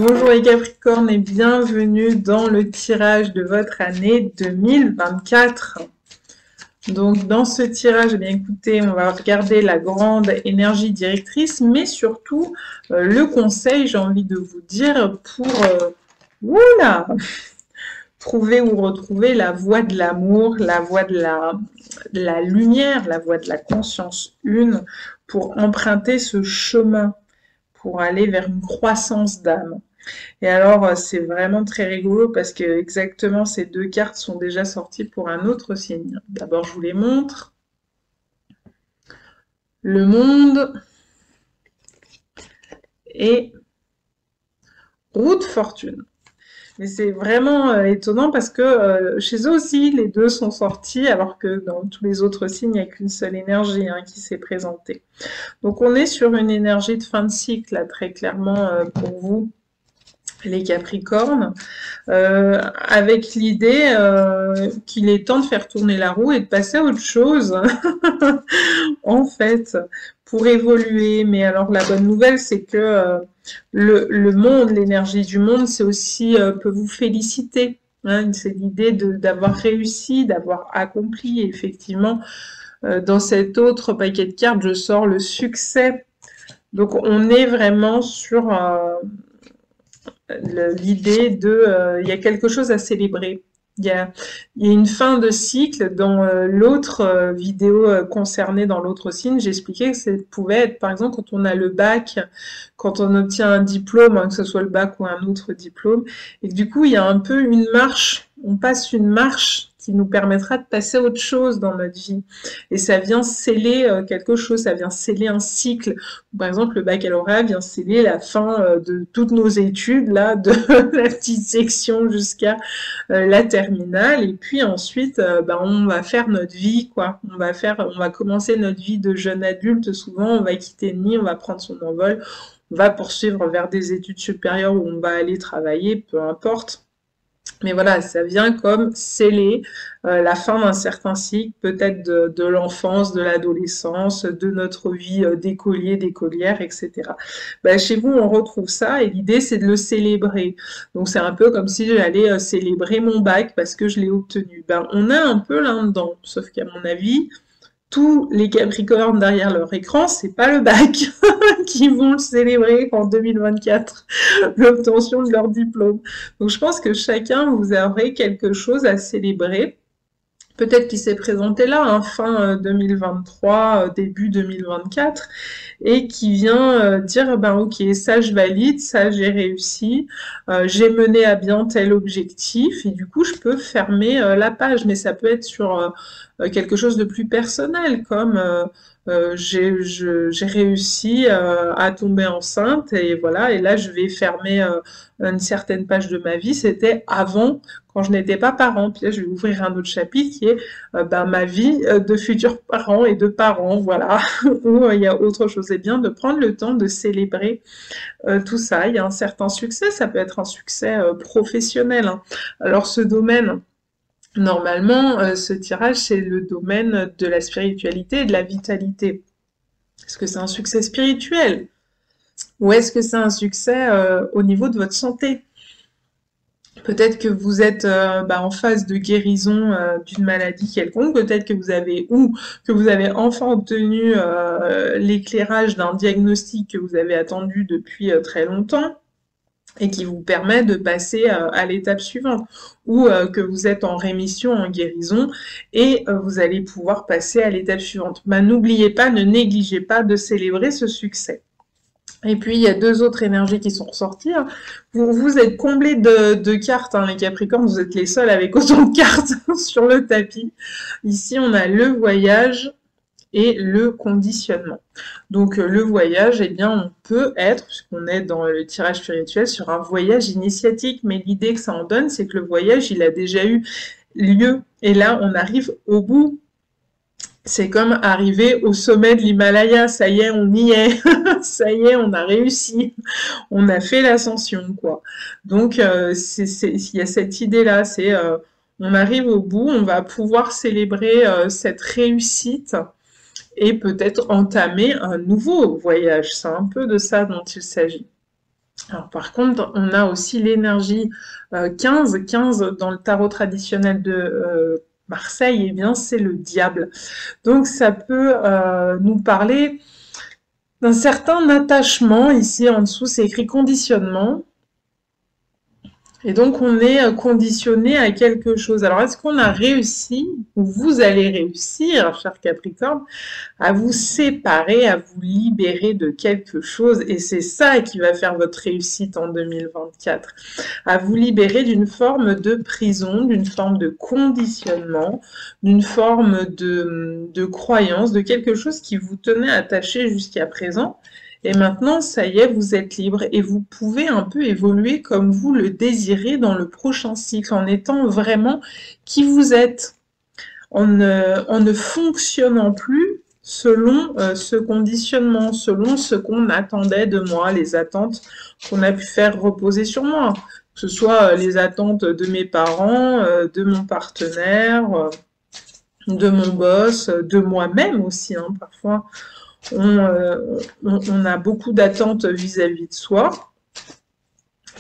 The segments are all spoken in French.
Bonjour les Capricornes et bienvenue dans le tirage de votre année 2024. Donc dans ce tirage, eh bien écoutez, on va regarder la grande énergie directrice, mais surtout le conseil, j'ai envie de vous dire, pour trouver ou retrouver la voie de l'amour, la voie de la lumière, la voie de la conscience une, pour emprunter ce chemin, pour aller vers une croissance d'âme. Et alors, c'est vraiment très rigolo parce que exactement ces deux cartes sont déjà sorties pour un autre signe. D'abord, je vous les montre. Le monde et roue de fortune. Mais c'est vraiment étonnant parce que chez eux aussi, les deux sont sortis, alors que dans tous les autres signes, il n'y a qu'une seule énergie qui s'est présentée. Donc, on est sur une énergie de fin de cycle, là, très clairement pour vous, les Capricornes, avec l'idée qu'il est temps de faire tourner la roue et de passer à autre chose, en fait, pour évoluer. Mais alors, la bonne nouvelle, c'est que le monde, l'énergie du monde, c'est aussi, peut vous féliciter. Hein, c'est l'idée d'avoir réussi, d'avoir accompli. Et effectivement, dans cet autre paquet de cartes, je sors le succès. Donc, on est vraiment sur l'idée de il y a quelque chose à célébrer. Il y a une fin de cycle. Dans l'autre vidéo concernée dans l'autre signe, j'expliquais que ça pouvait être, par exemple, quand on a le bac, quand on obtient un diplôme, que ce soit le bac ou un autre diplôme, et que du coup, il y a un peu une marche, on passe une marche qui nous permettra de passer à autre chose dans notre vie. Et ça vient sceller quelque chose, ça vient sceller un cycle. Par exemple, le baccalauréat vient sceller la fin de toutes nos études, là, de la petite section jusqu'à la terminale. Et puis ensuite, on va faire notre vie, quoi. On va commencer notre vie de jeune adulte. Souvent, on va quitter le nid, on va prendre son envol, on va poursuivre vers des études supérieures où on va aller travailler, peu importe. Mais voilà, ça vient comme sceller la fin d'un certain cycle, peut-être de l'enfance, de l'adolescence, de notre vie d'écolier, d'écolière, etc. Chez vous, on retrouve ça et l'idée, c'est de le célébrer. Donc, c'est un peu comme si j'allais célébrer mon bac parce que je l'ai obtenu. On est un peu là-dedans, sauf qu'à mon avis, tous les Capricornes derrière leur écran, c'est pas le bac qui vont le célébrer en 2024, l'obtention de leur diplôme. Donc je pense que chacun, vous aurez quelque chose à célébrer. Peut-être qu'il s'est présenté là, fin 2023, début 2024, et qui vient dire, ok, ça je valide, ça j'ai réussi, j'ai mené à bien tel objectif, et du coup je peux fermer la page, mais ça peut être sur quelque chose de plus personnel, comme j'ai réussi à tomber enceinte, et voilà, et là je vais fermer une certaine page de ma vie, c'était avant, quand je n'étais pas parent, puis là je vais ouvrir un autre chapitre qui est ma vie de futurs parents et de parents, voilà, où il y a autre chose. C'est bien de prendre le temps de célébrer tout ça. Il y a un certain succès, ça peut être un succès professionnel. Alors ce domaine, normalement, ce tirage, c'est le domaine de la spiritualité et de la vitalité. Est-ce que c'est un succès spirituel? Ou est-ce que c'est un succès au niveau de votre santé? Peut-être que vous êtes en phase de guérison d'une maladie quelconque, peut-être que vous avez enfin obtenu l'éclairage d'un diagnostic que vous avez attendu depuis très longtemps et qui vous permet de passer à l'étape suivante, ou que vous êtes en rémission, en guérison, et vous allez pouvoir passer à l'étape suivante. N'oubliez pas, ne négligez pas de célébrer ce succès. Et puis, il y a deux autres énergies qui sont ressorties. Vous êtes comblés de cartes, les Capricornes, vous êtes les seuls avec autant de cartes sur le tapis. Ici, on a le voyage et le conditionnement. Donc, le voyage, on peut être, puisqu'on est dans le tirage spirituel, sur un voyage initiatique, mais l'idée que ça en donne, c'est que le voyage, il a déjà eu lieu. Et là, on arrive au bout. C'est comme arriver au sommet de l'Himalaya, ça y est, on y est, ça y est, on a réussi, on a fait l'ascension, quoi. Donc, il y a cette idée-là, c'est on arrive au bout, on va pouvoir célébrer cette réussite et peut-être entamer un nouveau voyage. C'est un peu de ça dont il s'agit. Alors par contre, on a aussi l'énergie 15. 15 dans le tarot traditionnel de Marseille, eh bien c'est le diable. Donc ça peut nous parler d'un certain attachement. Ici en dessous, c'est écrit conditionnement. Et donc, on est conditionné à quelque chose. Alors, est-ce qu'on a réussi, ou vous allez réussir, cher Capricorne, à vous séparer, à vous libérer de quelque chose? Et c'est ça qui va faire votre réussite en 2024. À vous libérer d'une forme de prison, d'une forme de conditionnement, d'une forme de croyance, de quelque chose qui vous tenait attaché jusqu'à présent. Et maintenant, ça y est, vous êtes libre et vous pouvez un peu évoluer comme vous le désirez dans le prochain cycle, en étant vraiment qui vous êtes, en ne fonctionnant plus selon ce conditionnement, selon ce qu'on attendait de moi, les attentes qu'on a pu faire reposer sur moi, que ce soit les attentes de mes parents, de mon partenaire, de mon boss, de moi-même aussi, hein, parfois. On a beaucoup d'attentes vis-à-vis de soi.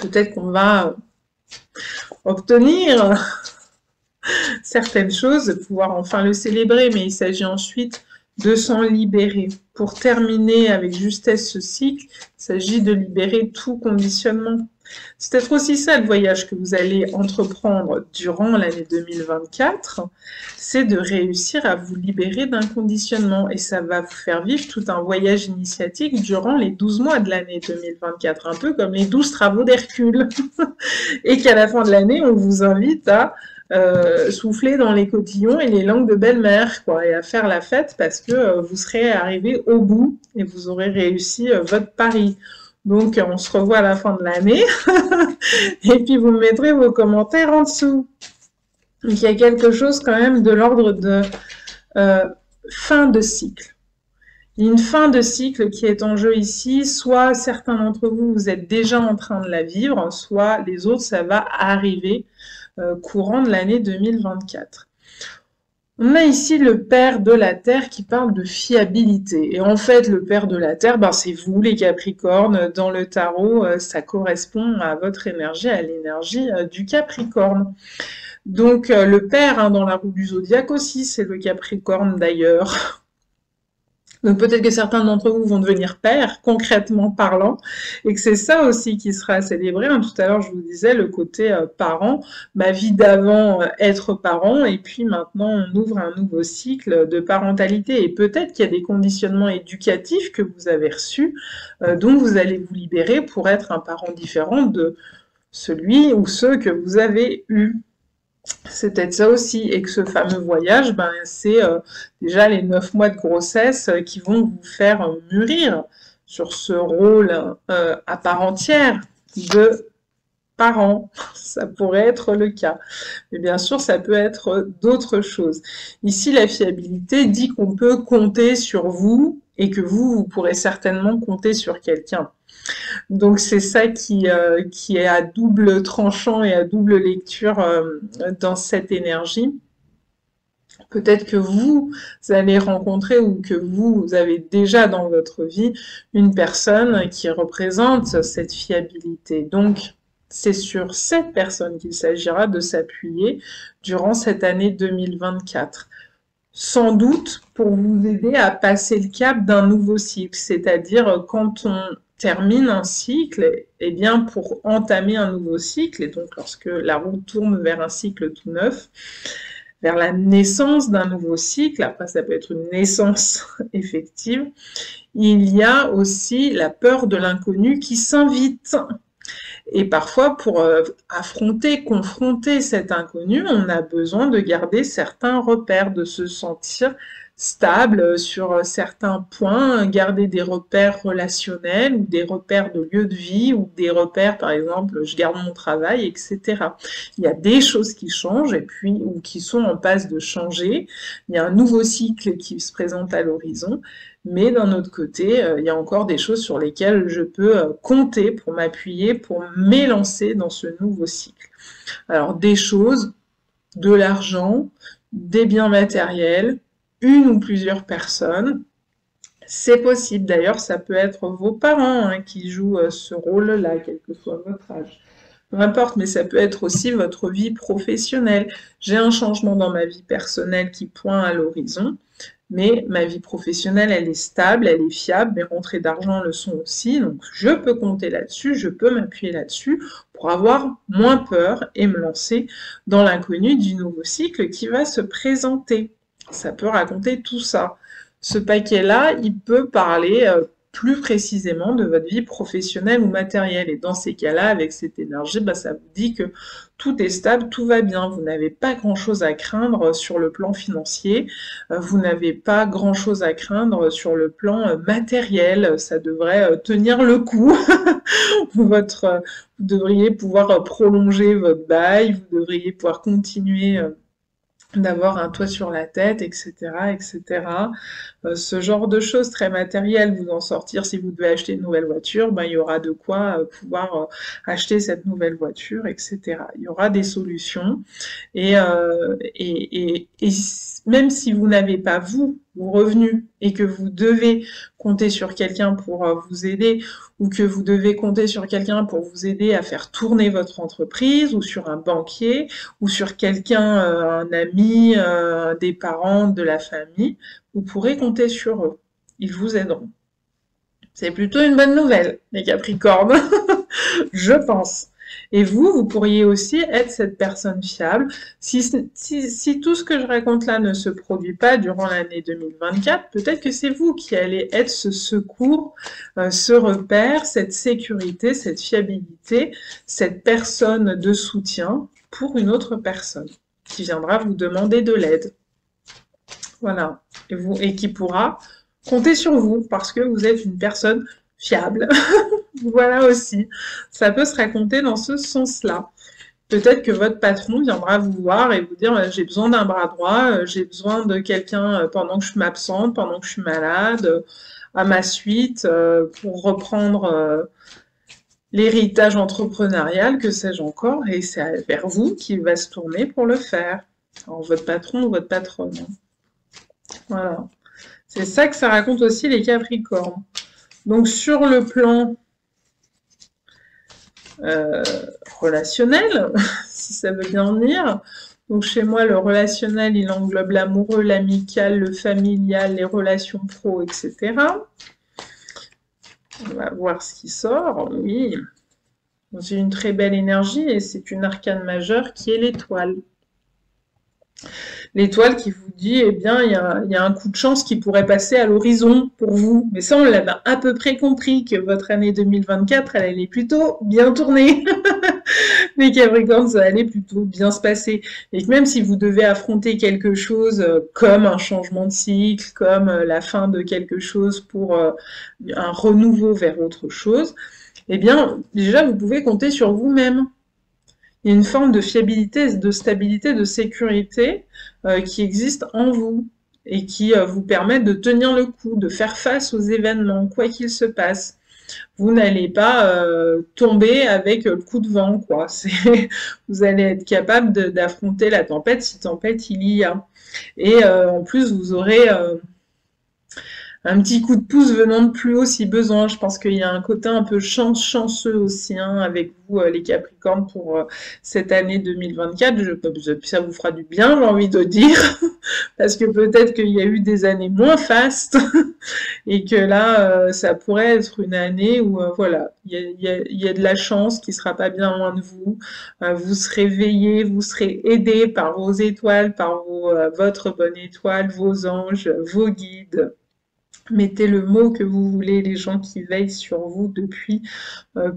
Peut-être qu'on va obtenir certaines choses, pouvoir enfin le célébrer, mais il s'agit ensuite de s'en libérer. Pour terminer avec justesse ce cycle, il s'agit de libérer tout conditionnement. C'est peut-être aussi ça le voyage que vous allez entreprendre durant l'année 2024, c'est de réussir à vous libérer d'un conditionnement et ça va vous faire vivre tout un voyage initiatique durant les 12 mois de l'année 2024, un peu comme les 12 travaux d'Hercule. Et qu'à la fin de l'année, on vous invite à souffler dans les cotillons et les langues de belle-mère, quoi, et à faire la fête parce que vous serez arrivé au bout et vous aurez réussi votre pari. Donc, on se revoit à la fin de l'année. Et puis, vous mettrez vos commentaires en dessous. Donc, il y a quelque chose quand même de l'ordre de fin de cycle. Il y a une fin de cycle qui est en jeu ici. Soit certains d'entre vous, vous êtes déjà en train de la vivre, soit les autres, ça va arriver courant de l'année 2024. On a ici le père de la Terre qui parle de fiabilité. Et en fait, le père de la Terre, ben, c'est vous, les Capricornes. Dans le tarot, ça correspond à votre énergie, à l'énergie du Capricorne. Donc, le père, hein, dans la roue du zodiaque aussi, c'est le Capricorne d'ailleurs. Donc peut-être que certains d'entre vous vont devenir pères, concrètement parlant, et que c'est ça aussi qui sera célébré. Hein. Tout à l'heure, je vous disais le côté parent, ma vie d'avant, être parent, et puis maintenant, on ouvre un nouveau cycle de parentalité. Et peut-être qu'il y a des conditionnements éducatifs que vous avez reçus, dont vous allez vous libérer pour être un parent différent de celui ou ceux que vous avez eus. C'est peut-être ça aussi, et que ce fameux voyage, ben, c'est déjà les 9 mois de grossesse qui vont vous faire mûrir sur ce rôle à part entière de parent. Ça pourrait être le cas. Mais bien sûr, ça peut être d'autres choses. Ici, la fiabilité dit qu'on peut compter sur vous et que vous pourrez certainement compter sur quelqu'un. Donc c'est ça qui est à double tranchant et à double lecture dans cette énergie. Peut-être que vous allez rencontrer ou que vous avez déjà dans votre vie une personne qui représente cette fiabilité. Donc c'est sur cette personne qu'il s'agira de s'appuyer durant cette année 2024. Sans doute pour vous aider à passer le cap d'un nouveau cycle, c'est-à-dire quand on termine un cycle, eh bien pour entamer un nouveau cycle, et donc lorsque la roue tourne vers un cycle tout neuf, vers la naissance d'un nouveau cycle, après ça peut être une naissance effective, il y a aussi la peur de l'inconnu qui s'invite. Et parfois, pour affronter, confronter cet inconnu, on a besoin de garder certains repères, de se sentir stable sur certains points, garder des repères relationnels ou des repères de lieu de vie ou des repères, par exemple, je garde mon travail, etc. Il y a des choses qui changent et puis ou qui sont en passe de changer. Il y a un nouveau cycle qui se présente à l'horizon. Mais d'un autre côté, il y a encore des choses sur lesquelles je peux compter pour m'appuyer, pour m'élancer dans ce nouveau cycle. Alors des choses, de l'argent, des biens matériels, une ou plusieurs personnes, C'est possible. D'ailleurs, ça peut être vos parents hein, qui jouent ce rôle-là, quel que soit votre âge. Peu importe, mais ça peut être aussi votre vie professionnelle. J'ai un changement dans ma vie personnelle qui pointe à l'horizon, mais ma vie professionnelle, elle est stable, elle est fiable, mes rentrées d'argent le sont aussi, donc je peux compter là-dessus, je peux m'appuyer là-dessus pour avoir moins peur et me lancer dans l'inconnu du nouveau cycle qui va se présenter. Ça peut raconter tout ça. Ce paquet-là, il peut parler plus précisément de votre vie professionnelle ou matérielle. Et dans ces cas-là, avec cette énergie, bah, ça vous dit que tout est stable, tout va bien. Vous n'avez pas grand-chose à craindre sur le plan financier. Vous n'avez pas grand-chose à craindre sur le plan matériel. Ça devrait tenir le coup. Vous devriez pouvoir prolonger votre bail. Vous devriez pouvoir continuer d'avoir un toit sur la tête, etc., etc. Ce genre de choses très matérielles, vous en sortir si vous devez acheter une nouvelle voiture, ben, il y aura de quoi pouvoir acheter cette nouvelle voiture, etc. Il y aura des solutions et même si vous n'avez pas vos revenus et que vous devez compter sur quelqu'un pour vous aider ou que vous devez compter sur quelqu'un pour vous aider à faire tourner votre entreprise ou sur un banquier ou sur quelqu'un, un ami, des parents, de la famille, vous pourrez compter sur eux. Ils vous aideront. C'est plutôt une bonne nouvelle, les Capricornes, je pense. Et vous pourriez aussi être cette personne fiable. Si tout ce que je raconte là ne se produit pas durant l'année 2024, peut-être que c'est vous qui allez être ce secours, ce repère, cette sécurité, cette fiabilité, cette personne de soutien pour une autre personne qui viendra vous demander de l'aide. Voilà. Et qui pourra compter sur vous parce que vous êtes une personne fiable. Voilà aussi. Ça peut se raconter dans ce sens-là. Peut-être que votre patron viendra vous voir et vous dire j'ai besoin d'un bras droit, j'ai besoin de quelqu'un pendant que je m'absente, pendant que je suis malade, à ma suite, pour reprendre l'héritage entrepreneurial, que sais-je encore, et c'est vers vous qu'il va se tourner pour le faire. Alors, votre patron ou votre patronne. Voilà. C'est ça que ça raconte aussi les Capricornes. Donc sur le plan relationnel, si ça veut bien venir, donc chez moi le relationnel il englobe l'amoureux, l'amical, le familial, les relations pro, etc. On va voir ce qui sort, oui. J'ai une très belle énergie et c'est une arcane majeure qui est l'étoile. L'étoile qui vous dit, eh bien, il y a un coup de chance qui pourrait passer à l'horizon pour vous. Mais ça, on l'avait à peu près compris, que votre année 2024, elle allait plutôt bien tourner. Les Capricornes, ça allait plutôt bien se passer. Et que même si vous devez affronter quelque chose comme un changement de cycle, comme la fin de quelque chose pour un renouveau vers autre chose, eh bien, déjà, vous pouvez compter sur vous-même. Il y a une forme de fiabilité, de stabilité, de sécurité qui existe en vous et qui vous permet de tenir le coup, de faire face aux événements, quoi qu'il se passe. Vous n'allez pas tomber avec le coup de vent, quoi. Vous allez être capable d'affronter la tempête si tempête il y a. Et en plus, vous aurez un petit coup de pouce venant de plus haut si besoin. Je pense qu'il y a un côté un peu chanceux aussi hein, avec vous, les Capricornes, pour cette année 2024. Ça vous fera du bien, j'ai envie de dire, parce que peut-être qu'il y a eu des années moins fastes et que là, ça pourrait être une année où, voilà, il y a de la chance qui sera pas bien loin de vous. Vous serez veillé, vous serez aidé par vos étoiles, par votre bonne étoile, vos anges, vos guides. Mettez le mot que vous voulez, les gens qui veillent sur vous depuis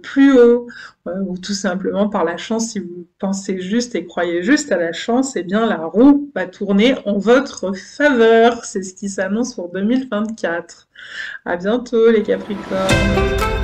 plus haut, ou tout simplement par la chance, si vous pensez juste et croyez juste à la chance, eh bien la roue va tourner en votre faveur. C'est ce qui s'annonce pour 2024. À bientôt les Capricornes.